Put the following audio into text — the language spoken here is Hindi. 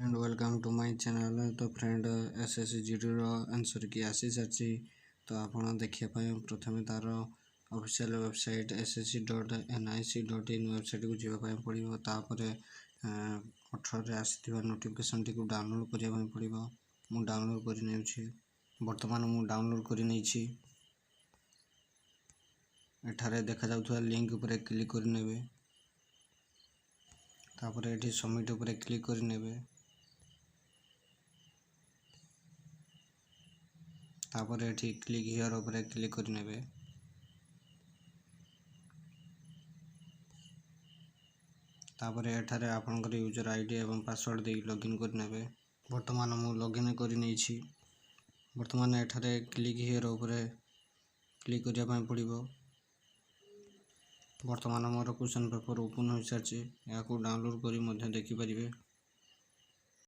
And welcome to my channel. तो friend SSC GD answer key आसी सारी तो आप देखिए प्रथम तार ऑफिशियल वेबसाइट ssc.nic.in वेबसाइट को जावाई पड़ो। तापर 18 आसी नोटिफिकेशन टी डाउनलोड करने पड़ो। मु डाउनलोड कर बर्तमान मु डाउनलोड कर एठारे देखा जाउथुवा लिंक उपरे क्लिक करने तापर एठी सबमिट उपरे क्लिक करने तापर एठी क्लिक हियर उपरे क्लिक करने तापर एठारे आपनकर यूजर आईडी एवं पासवर्ड दे लॉगिन करने। वर्तमान मु लॉगिन कर वर्तमान एठारे क्लिक हियर उपरे क्लिक करिया पय पड़िबो। वर्तमान मोर क्वेश्चन पेपर ओपन हो सारी या डाउनलोड करी मध्य देखि परिबे।